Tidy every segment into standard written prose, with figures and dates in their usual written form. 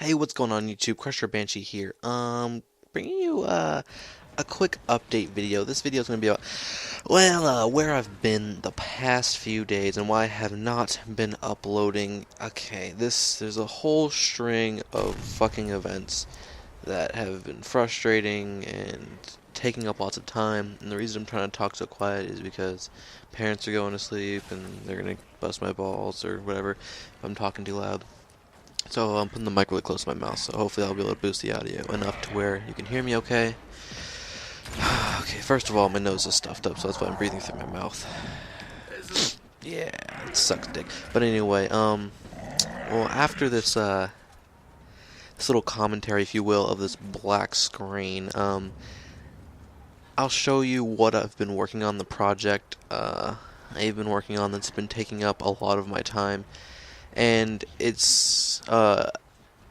Hey, what's going on YouTube? Crusher Banshee here. Bringing you a quick update video. This video is going to be about, where I've been the past few days and why I have not been uploading. Okay, there's a whole string of fucking events that have been frustrating and taking up lots of time. And the reason I'm trying to talk so quiet is because parents are going to sleep and they're going to bust my balls or whatever if I'm talking too loud. So I'm putting the mic really close to my mouth, so hopefully I'll be able to boost the audio enough to where you can hear me okay. Okay, first of all, my nose is stuffed up, so that's why I'm breathing through my mouth. Yeah, it sucks dick. But anyway, well, after this little commentary, if you will, of this black screen, I'll show you what I've been working on, the project I've been working on that's been taking up a lot of my time. And it's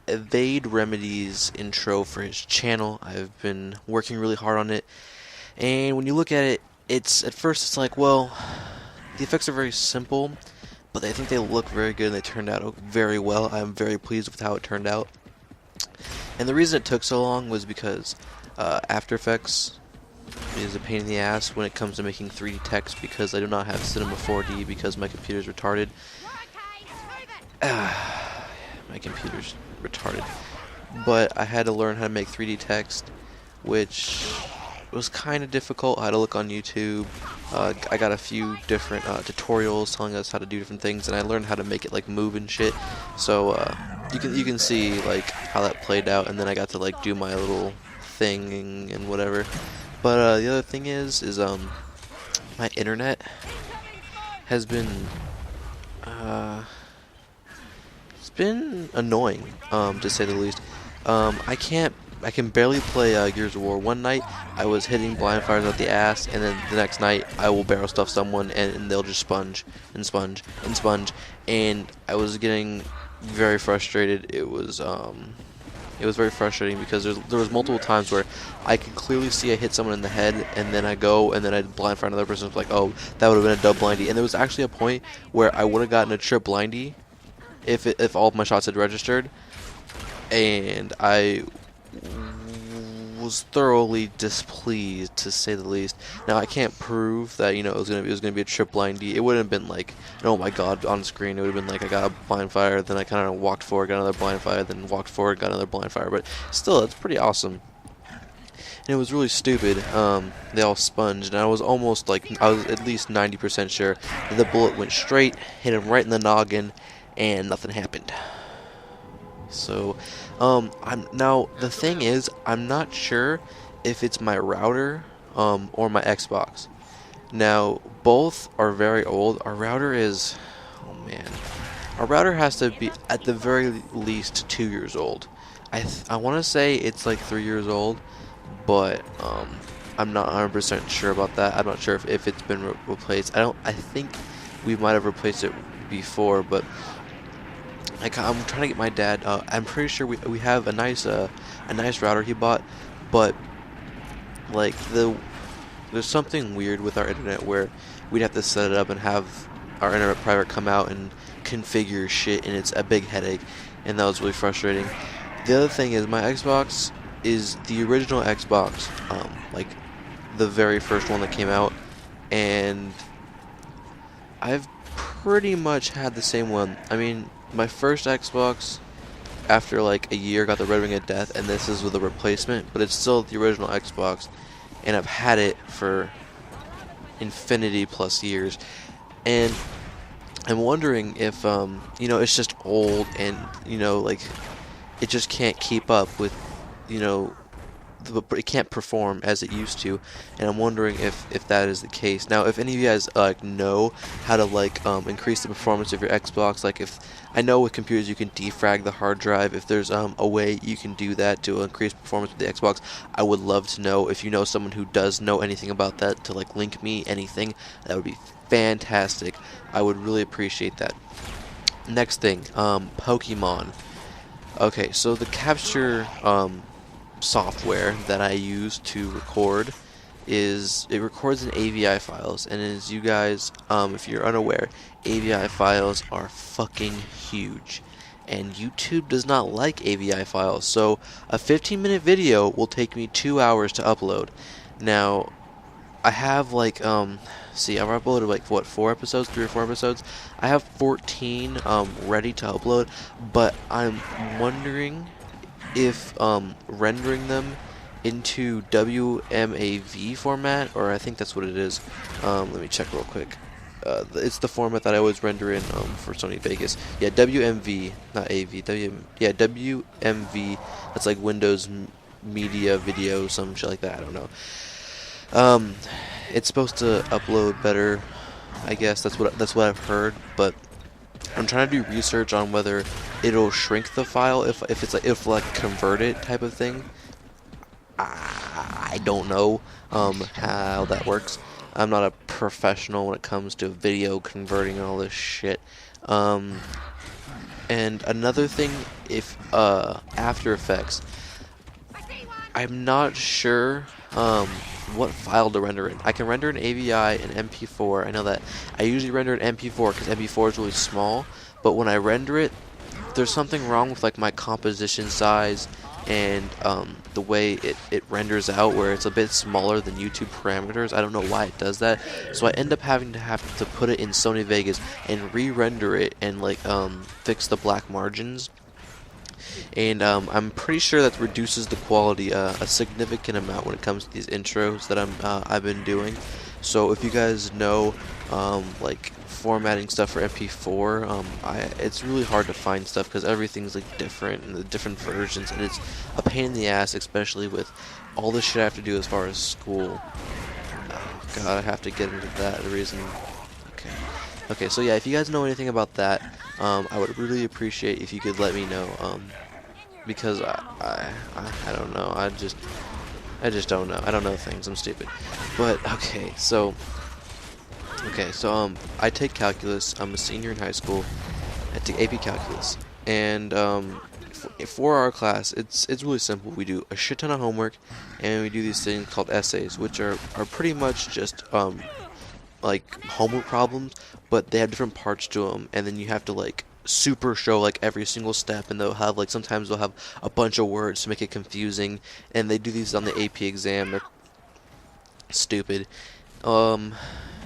Evade Remedy's intro for his channel. I've been working really hard on it, and when you look at it, at first it's like, well, the effects are very simple, but I think they look very good and they turned out very well. I'm very pleased with how it turned out. And the reason it took so long was because After Effects is a pain in the ass when it comes to making 3D text, because I do not have Cinema 4D because my computer's retarded. My computer's retarded. But I had to learn how to make 3D text, which was kind of difficult. I had to look on YouTube. I got a few different tutorials telling us how to do different things, and I learned how to make it like move and shit. So you can see like how that played out, and then I got to like do my little thing and whatever. But the other thing is my internet has been it's been annoying, to say the least. I can barely play Gears of War. One night, I was hitting blind fires out the ass, and then the next night, I will barrel stuff someone, and they'll just sponge, and sponge, and sponge, and I was getting very frustrated. It was very frustrating because there was multiple times where I could clearly see I hit someone in the head, and then I go, and then I'd blind fire another person. It's like, oh, that would have been a dub blindy. And there was actually a point where I would have gotten a trip blindy if all of my shots had registered, and I was thoroughly displeased, to say the least. Now I can't prove that it was gonna be a trip blindy. It wouldn't have been like, oh my god, on screen. It would have been like I got a blind fire, then I kind of walked forward, got another blind fire, then walked forward, got another blind fire. But still, it's pretty awesome. And it was really stupid. They all sponged, and I was almost like, I was at least 90% sure that the bullet went straight, hit him right in the noggin, and nothing happened. So, the thing is, I'm not sure if it's my router, or my Xbox. Now, both are very old. Our router is, oh man, our router has to be at the very least 2 years old. I want to say it's like 3 years old, but I'm not 100% sure about that. I'm not sure if it's been replaced. I think we might have replaced it before, but I'm trying to get my dad. I'm pretty sure we have a nice router he bought, but like there's something weird with our internet where we'd have to set it up and have our internet private come out and configure shit, and it's a big headache, and that was really frustrating. The other thing is my Xbox is the original Xbox, like the very first one that came out, and I've pretty much had the same one. I mean, my first Xbox, after like a year, got the Red Ring of Death, and this is with a replacement, but it's still the original Xbox, and I've had it for infinity plus years, and I'm wondering if it's just old, and like it just can't keep up with it can't perform as it used to, and I'm wondering if that is the case. Now, if any of you guys know how to increase the performance of your Xbox, like if I know with computers you can defrag the hard drive, if there's a way you can do that to increase performance with the Xbox, I would love to know. If you know someone who does know anything about that, to link me anything, that would be fantastic. I would really appreciate that. Next thing, Pokemon. Okay, so the capture software that I use to record it records in AVI files, and as you guys, if you're unaware, AVI files are fucking huge, and YouTube does not like AVI files. So a 15-minute video will take me 2 hours to upload. Now, I have like see, I've uploaded like what, 4 episodes, 3 or 4 episodes. I have 14 ready to upload, but I'm wondering if rendering them into WMAV format, or I think that's what it is. Let me check real quick. It's the format that I always render in for Sony Vegas. Yeah, WMV, not AV. Yeah, WMV. That's like Windows Media Video, some shit like that. I don't know. It's supposed to upload better, I guess. That's what I've heard, but I'm trying to do research on whether it'll shrink the file if it's like convert it type of thing. I don't know how that works. I'm not a professional when it comes to video converting and all this shit. And another thing, if After Effects, I'm not sure what file to render in. I can render an AVI and MP4. I know that. I usually render an MP4 because MP4 is really small, but when I render it, there's something wrong with like my composition size and the way it renders out, where it's a bit smaller than YouTube parameters. I don't know why it does that, so I end up having to put it in Sony Vegas and re-render it and like fix the black margins. And I'm pretty sure that reduces the quality a significant amount when it comes to these intros that I've been doing. So if you guys know like formatting stuff for MP4, it's really hard to find stuff because everything's like different and the different versions, and it's a pain in the ass, especially with all the shit I have to do as far as school. Oh, God, I have to get into that. The reason. Okay. So yeah, if you guys know anything about that, I would really appreciate if you could let me know. Because I don't know. I just don't know. I don't know things. I'm stupid. But okay, so I take calculus. I'm a senior in high school. I take AP calculus, and for our class, it's really simple. We do a shit ton of homework, and we do these things called essays, which are pretty much just like homework problems, but they have different parts to them, and then you have to like super show like every single step, and they'll have like sometimes they'll have a bunch of words to make it confusing, and they do these on the AP exam. They're stupid, and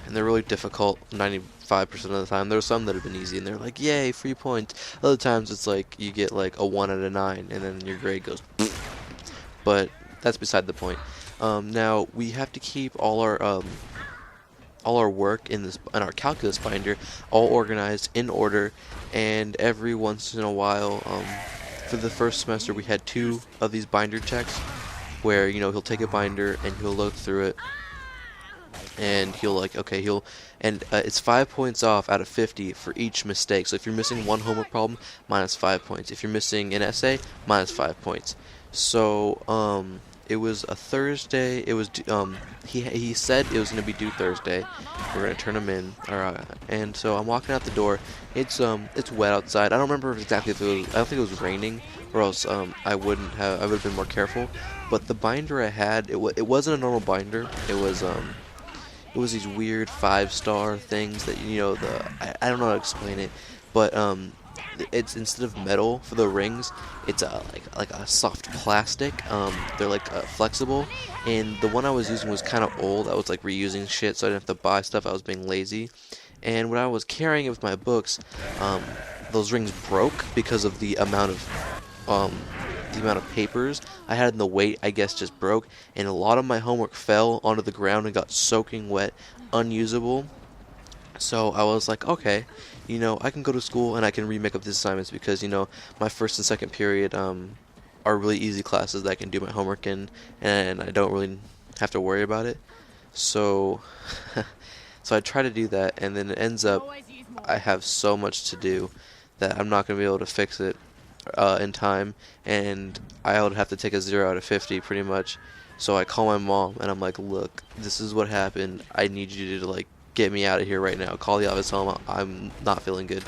they're really difficult 95% of the time. There's some that have been easy and they're like, yay, free points. Other times it's like you get like a 1 out of 9 and then your grade goes but that's beside the point. Now we have to keep all our work in our calculus binder all organized in order, and every once in a while, for the first semester we had 2 of these binder checks where, you know, he'll take a binder and he'll look through it and he'll like, okay, it's 5 points off out of 50 for each mistake. So if you're missing one homework problem, minus 5 points. If you're missing an essay, minus 5 points. So it was a Thursday. It was he said it was gonna be due Thursday. We're gonna turn them in, and so I'm walking out the door. It's wet outside. I don't remember exactly if it was. I don't think it was raining, or else I would have been more careful. But the binder I had, it wasn't a normal binder. It was these weird 5-star things that, you know, I don't know how to explain it, but it's, instead of metal for the rings, it's like a soft plastic. They're like flexible, and the one I was using was kind of old. I was like reusing shit, so I didn't have to buy stuff. I was being lazy, and when I was carrying it with my books, those rings broke because of the amount of papers I had, and the weight, I guess, just broke, and a lot of my homework fell onto the ground and got soaking wet, unusable. So I was like, okay, you know, I can go to school and I can remake up these assignments because, you know, my first and second period are really easy classes that I can do my homework in, and I don't really have to worry about it. So so I try to do that, and then it ends up I have so much to do that I'm not going to be able to fix it in time, and I would have to take a 0 out of 50 pretty much. So I call my mom and I'm like, look, this is what happened. I need you to like get me out of here right now. Call the office, tell them I'm not feeling good.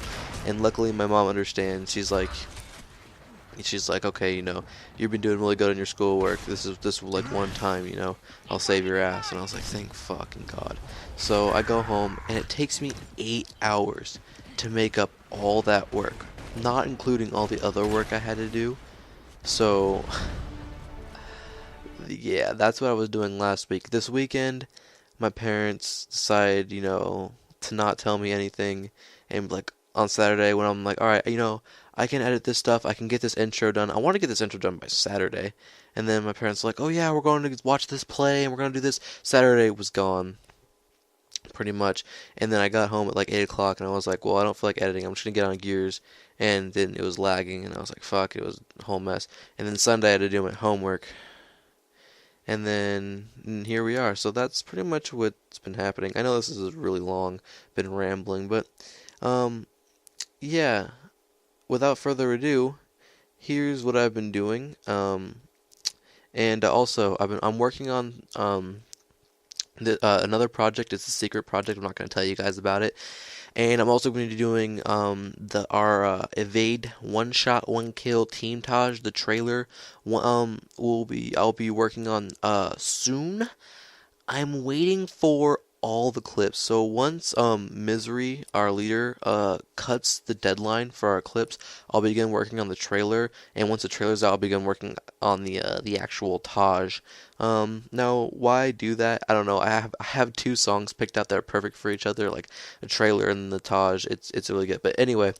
And luckily my mom understands. She's like, okay, you know, you've been doing really good on your schoolwork. This was like one time, you know, I'll save your ass. And I was like, thank fucking God. So I go home, and it takes me 8 hours to make up all that work. not including all the other work I had to do. So yeah, that's what I was doing last week. This weekend, my parents decided, to not tell me anything, and like on Saturday when I'm like, all right, I can edit this stuff, I can get this intro done. I want to get this intro done by Saturday, and then my parents were like, oh yeah, we're going to watch this play and we're going to do this. Saturday was gone, pretty much, and then I got home at like 8 o'clock, and I was like, well, I don't feel like editing. I'm just gonna get on Gears, and then it was lagging, and I was like, fuck, it was a whole mess. And then Sunday I had to do my homework, and then here we are. So that's pretty much what's been happening. I know this is really long, been rambling, but um, yeah. Without further ado, here's what I've been doing. And also I'm working on another project. It's a secret project. I'm not going to tell you guys about it. And I'm also going to be doing our Evade One Shot One Kill Team Taj, the trailer. I'll be working on soon. I'm waiting for all the clips. So once Misery, our leader, cuts the deadline for our clips, I'll begin working on the trailer. And once the trailer's out, I'll begin working on the actual Taj. Now why do that? I don't know. I have two songs picked out that are perfect for each other, like a trailer and the Taj. It's really good. But anyway,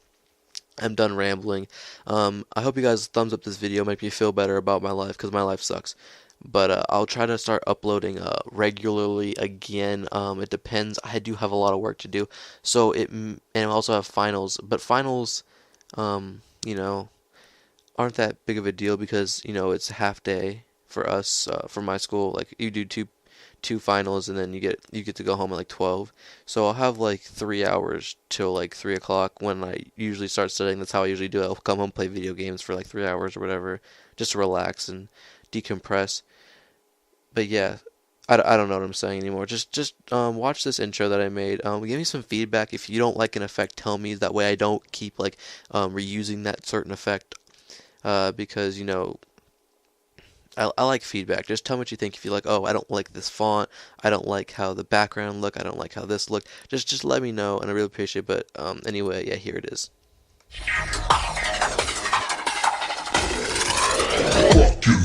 I'm done rambling. I hope you guys thumbs up this video, make me feel better about my life, because my life sucks. But I'll try to start uploading regularly again. It depends. I do have a lot of work to do, so and I also have finals. But finals, you know, aren't that big of a deal because it's a half day for us for my school. Like you do two finals and then you get to go home at like 12. So I'll have like 3 hours till like 3 o'clock when I usually start studying. That's how I usually do it. I'll come home, play video games for like 3 hours or whatever, just to relax and decompress. But yeah, I don't know what I'm saying anymore. Just watch this intro that I made. Give me some feedback. If you don't like an effect, tell me. That way I don't keep like reusing that certain effect. Because I like feedback. Just tell me what you think. If you like, oh, I don't like this font. I don't like how the background look. I don't like how this looked. Just let me know, and I really appreciate it. But anyway, yeah, here it is. Fucking